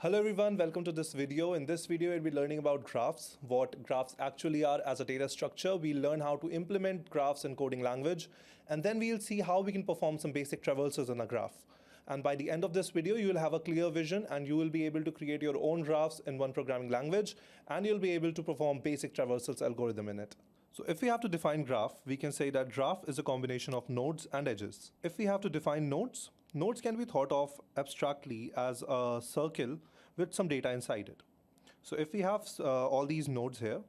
Hello everyone, welcome to this video. In this video, we'll be learning about graphs, what graphs actually are as a data structure. We'll learn how to implement graphs in coding language, and then we'll see how we can perform some basic traversals in a graph. And by the end of this video, you will have a clear vision and you will be able to create your own graphs in one programming language, and you'll be able to perform basic traversals algorithm in it. So if we have to define graph, we can say that graph is a combination of nodes and edges. If we have to define nodes, nodes can be thought of abstractly as a circle with some data inside it. So if we have all these nodes here,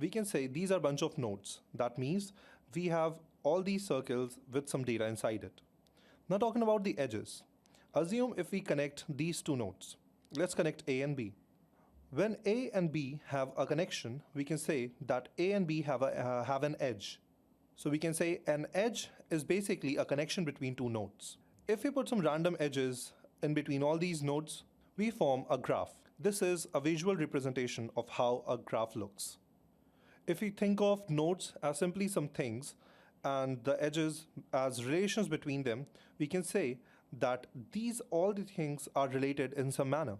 we can say these are a bunch of nodes. That means we have all these circles with some data inside it. Now talking about the edges, assume if we connect these two nodes. Let's connect A and B. When A and B have a connection, we can say that A and B have an edge. So we can say an edge is basically a connection between two nodes. If we put some random edges in between all these nodes, we form a graph. This is a visual representation of how a graph looks. If we think of nodes as simply some things and the edges as relations between them, we can say that all the things are related in some manner.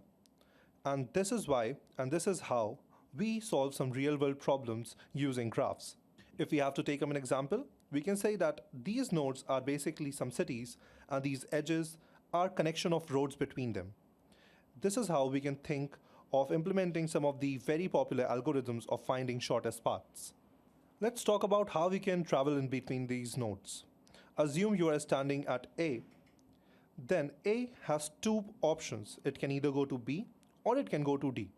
And this is why, and this is how we solve some real-world problems using graphs. If we have to take an example, we can say that these nodes are basically some cities and these edges are connection of roads between them. This is how we can think of implementing some of the very popular algorithms of finding shortest paths. Let's talk about how we can travel in between these nodes. Assume you are standing at A. Then A has two options. It can either go to B or it can go to D,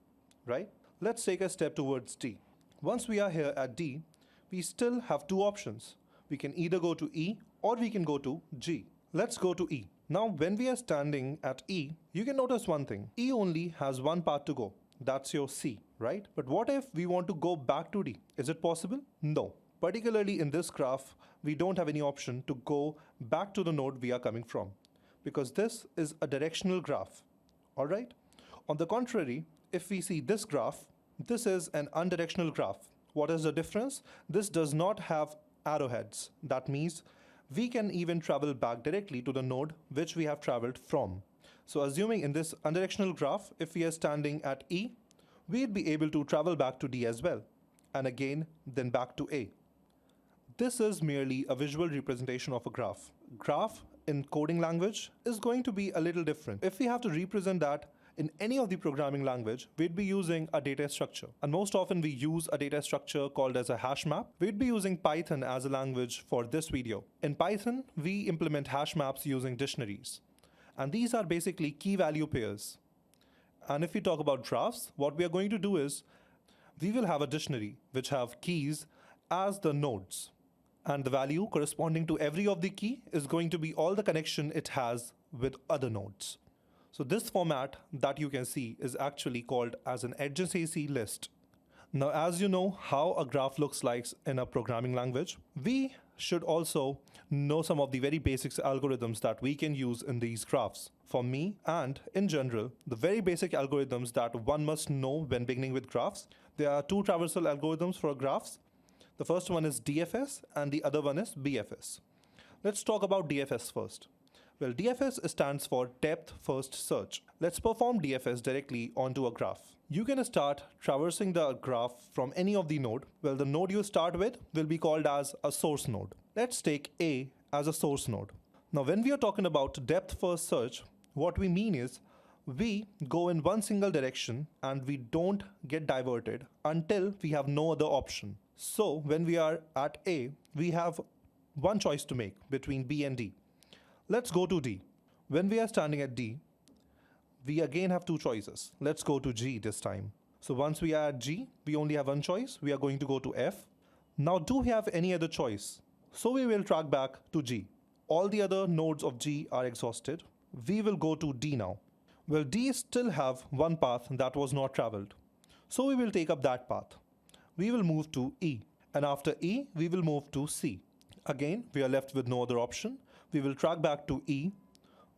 right? Let's take a step towards D. Once we are here at D, we still have two options. We can either go to E or we can go to G. Let's go to E. Now, when we are standing at E, you can notice one thing. E only has one path to go. That's your C, right? But what if we want to go back to D? Is it possible? No. Particularly in this graph, we don't have any option to go back to the node we are coming from, because this is a directional graph, all right? On the contrary, if we see this graph, this is an undirectional graph. What is the difference? This does not have arrowheads. That means we can even travel back directly to the node which we have traveled from. So assuming in this undirectional graph, if we are standing at E, we'd be able to travel back to D as well, and again, then back to A. This is merely a visual representation of a graph. Graph in coding language is going to be a little different. If we have to represent that in any of the programming language, we'd be using a data structure. And most often we use a data structure called as a hash map. We'd be using Python as a language for this video. In Python, we implement hash maps using dictionaries. And these are basically key value pairs. And if we talk about graphs, what we are going to do is we will have a dictionary which have keys as the nodes. And the value corresponding to every of the key is going to be all the connection it has with other nodes. So this format that you can see is actually called as an adjacency list. Now, as you know how a graph looks like in a programming language, we should also know some of the very basic algorithms that we can use in these graphs. For me and in general, the very basic algorithms that one must know when beginning with graphs, there are two traversal algorithms for graphs. The first one is DFS and the other one is BFS. Let's talk about DFS first. Well, DFS stands for depth first search. Let's perform DFS directly onto a graph. You can start traversing the graph from any of the node. Well, the node you start with will be called as a source node. Let's take A as a source node. Now, when we are talking about depth first search, what we mean is we go in one single direction and we don't get diverted until we have no other option. So when we are at A, we have one choice to make between B and D. Let's go to D. When we are standing at D, we again have two choices. Let's go to G this time. So once we are at G, we only have one choice. We are going to go to F. Now, do we have any other choice? So we will track back to G. All the other nodes of G are exhausted. We will go to D now. Well, D still have one path that was not traveled. So we will take up that path. We will move to E. And after E, we will move to C. Again, we are left with no other option. We will track back to E.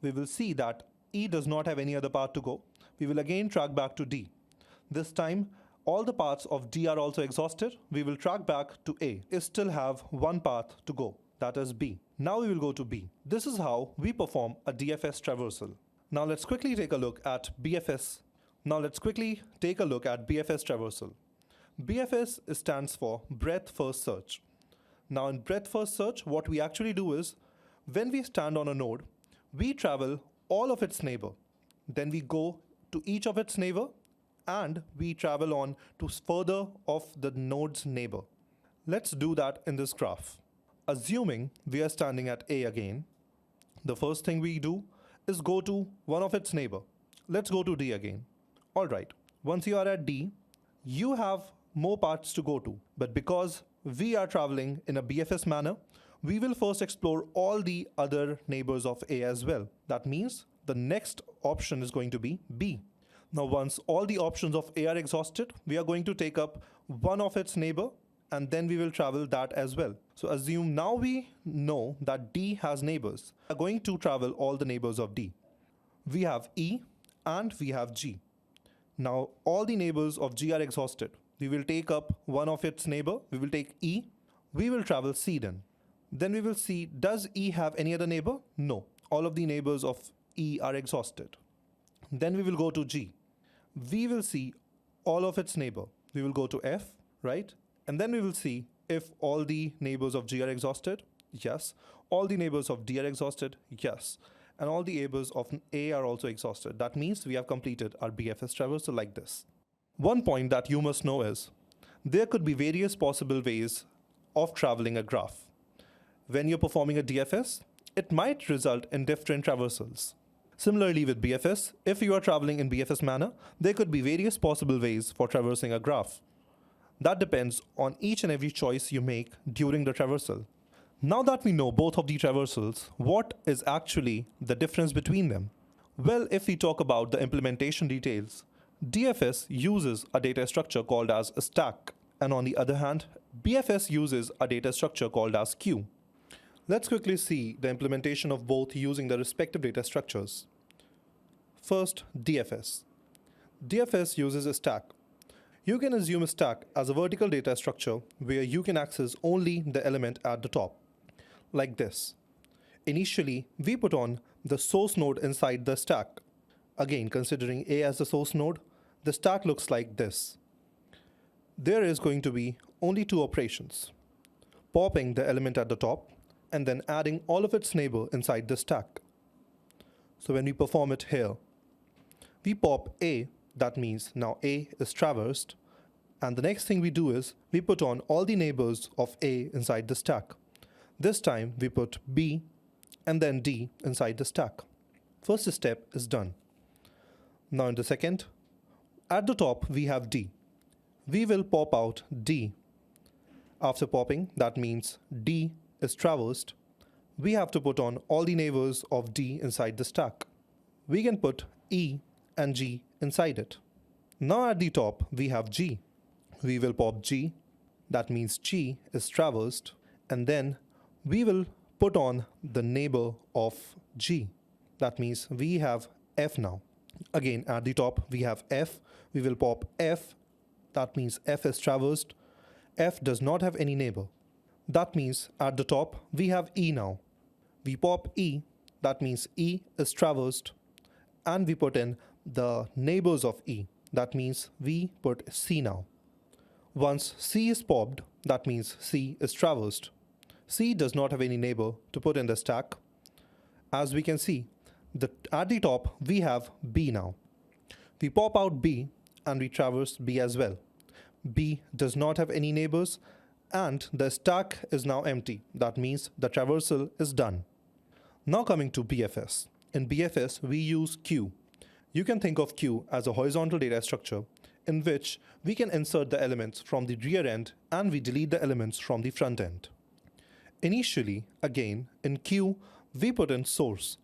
We will see that E does not have any other path to go. We will again track back to D. This time, all the paths of D are also exhausted. We will track back to A. We still have one path to go, that is B. Now we will go to B. This is how we perform a DFS traversal. Now let's quickly take a look at BFS Now let's quickly take a look at BFS traversal. BFS stands for breadth first search. Now in breadth first search, what we actually do is when we stand on a node, we travel all of its neighbor. Then we go to each of its neighbor and we travel on to further of the node's neighbor. Let's do that in this graph. Assuming we are standing at A again, the first thing we do is go to one of its neighbor. Let's go to D again. All right, once you are at D, you have more parts to go to, but because we are traveling in a BFS manner, we will first explore all the other neighbors of A as well. That means the next option is going to be B. Now, once all the options of A are exhausted, we are going to take up one of its neighbor and then we will travel that as well. So assume now we know that D has neighbors. We are going to travel all the neighbors of D. We have E and we have G. Now all the neighbors of G are exhausted. We will take up one of its neighbor. We will take E. We will travel C then. Then we will see, does E have any other neighbor? No. All of the neighbors of E are exhausted. Then we will go to G. We will see all of its neighbor. We will go to F, right? And then we will see if all the neighbors of G are exhausted. Yes. All the neighbors of D are exhausted. Yes. And all the neighbors of A are also exhausted. That means we have completed our BFS traversal like this. One point that you must know is there could be various possible ways of traveling a graph. When you're performing a DFS, it might result in different traversals. Similarly with BFS, if you are traveling in BFS manner, there could be various possible ways for traversing a graph. That depends on each and every choice you make during the traversal. Now that we know both of the traversals, what is actually the difference between them? Well, if we talk about the implementation details, DFS uses a data structure called as a stack, and on the other hand, BFS uses a data structure called as queue. Let's quickly see the implementation of both using the respective data structures. First, DFS. DFS uses a stack. You can assume a stack as a vertical data structure where you can access only the element at the top, like this. Initially, we put on the source node inside the stack. Again, considering A as the source node, the stack looks like this. There is going to be only two operations: popping the element at the top and then adding all of its neighbor inside the stack. So when we perform it here, we pop A, that means now A is traversed, and the next thing we do is we put on all the neighbors of A inside the stack. This time we put B and then D inside the stack. First step is done. Now in the second, at the top we have D. We will pop out D. After popping, that means D is traversed. We have to put on all the neighbors of D inside the stack. We can put E and G inside it. Now at the top we have G. We will pop G. That means G is traversed. And then we will put on the neighbor of G. That means we have F now. Again, at the top we have F. We will pop F. That means F is traversed. F does not have any neighbor. That means at the top we have E now. We pop E. That means E is traversed. And we put in the neighbors of E. That means we put C now. Once C is popped, that means C is traversed. C does not have any neighbor to put in the stack. As we can see, at the top we have B now. We pop out B and we traverse B as well. B does not have any neighbors and the stack is now empty. That means the traversal is done. Now coming to BFS. In BFS we use queue. You can think of queue as a horizontal data structure in which we can insert the elements from the rear end and we delete the elements from the front end. Initially, again, in queue, we put in source.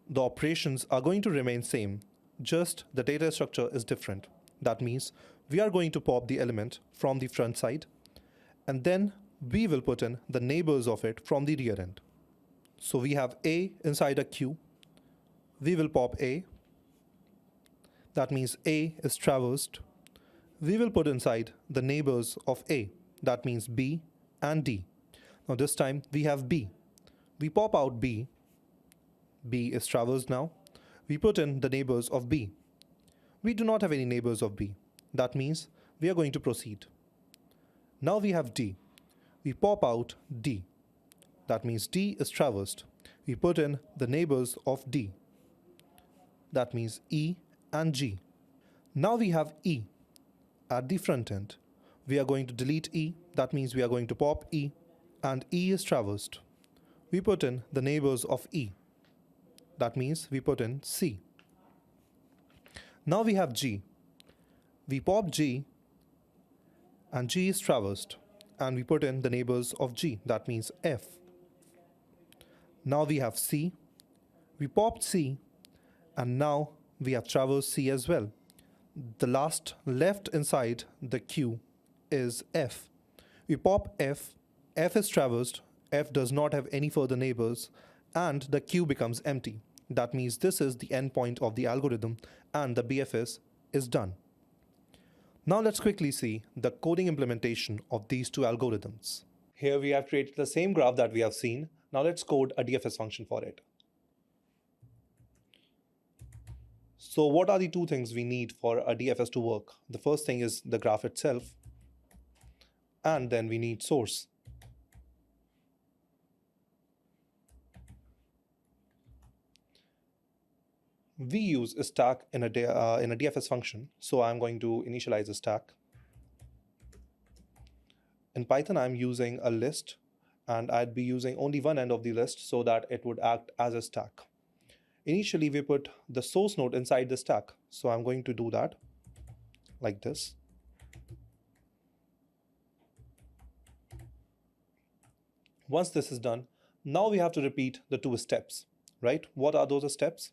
The operations are going to remain same, just the data structure is different. That means we are going to pop the element from the front side and then we will put in the neighbors of it from the rear end. So we have A inside a queue. We will pop A. That means A is traversed. We will put inside the neighbors of A. That means B and D. Now this time we have B. We pop out B. B is traversed now. We put in the neighbors of B. We do not have any neighbors of B. That means we are going to proceed. Now we have D. We pop out D. That means D is traversed. We put in the neighbors of D. That means E and G. Now we have E at the front end. We are going to delete E. That means we are going to pop E. And E is traversed. We put in the neighbors of E. That means we put in C. Now we have G. We pop G and G is traversed. And we put in the neighbors of G. That means F. Now we have C. We popped C and now we have traversed C as well. The last left inside the Q is F. We pop F. F is traversed. F does not have any further neighbors and the Q becomes empty. That means this is the endpoint of the algorithm and the BFS is done. Now let's quickly see the coding implementation of these two algorithms. Here we have created the same graph that we have seen. Now let's code a DFS function for it. So what are the two things we need for a DFS to work? The first thing is the graph itself, and then we need source. We use a stack in a DFS function, so I'm going to initialize a stack. In Python, I'm using a list, and I'd be using only one end of the list so that it would act as a stack. Initially, we put the source node inside the stack, so I'm going to do that like this. Once this is done, now we have to repeat the two steps, right? What are those steps?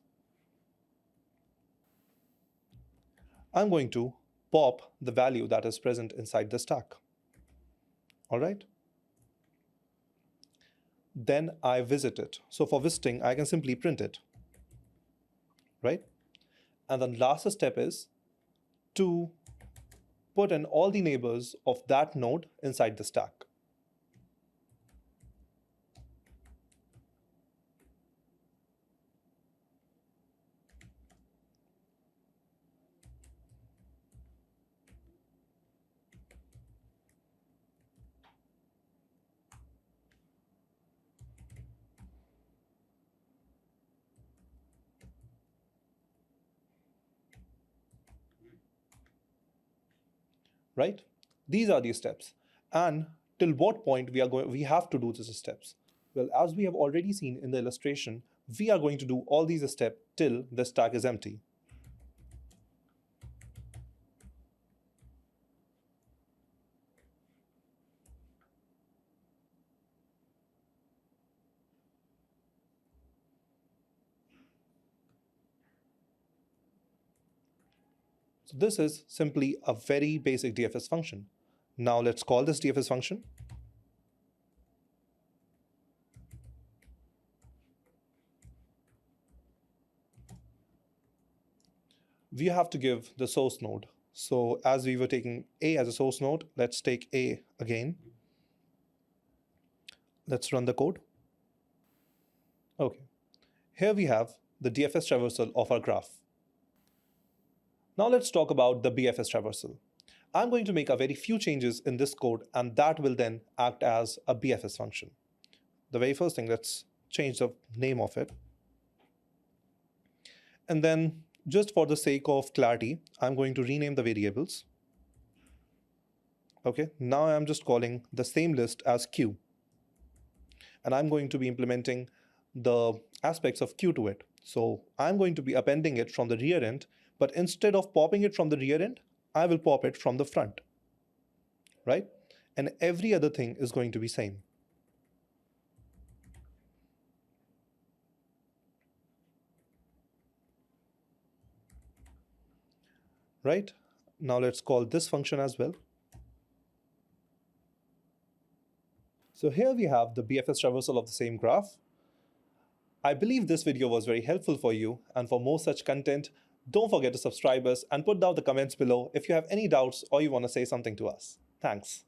I'm going to pop the value that is present inside the stack. All right. Then I visit it. So for visiting, I can simply print it, right? And then last step is to put in all the neighbors of that node inside the stack. Right? These are the steps. And till what point we have to do these steps? Well, as we have already seen in the illustration, we are going to do all these steps till the stack is empty. So this is simply a very basic DFS function. Now let's call this DFS function. We have to give the source node. So as we were taking A as a source node, let's take A again. Let's run the code. Okay. Here we have the DFS traversal of our graph. Now let's talk about the BFS traversal. I'm going to make a very few changes in this code, and that will then act as a BFS function. The very first thing, let's change the name of it. And then just for the sake of clarity, I'm going to rename the variables. Okay, now I'm just calling the same list as Q. And I'm going to be implementing the aspects of Q to it. So I'm going to be appending it from the rear end, but instead of popping it from the rear end, I will pop it from the front, right? And every other thing is going to be same. Right? Now let's call this function as well. So here we have the BFS traversal of the same graph. I believe this video was very helpful for you, and for more such content, don't forget to subscribe us and put down the comments below if you have any doubts or you want to say something to us. Thanks.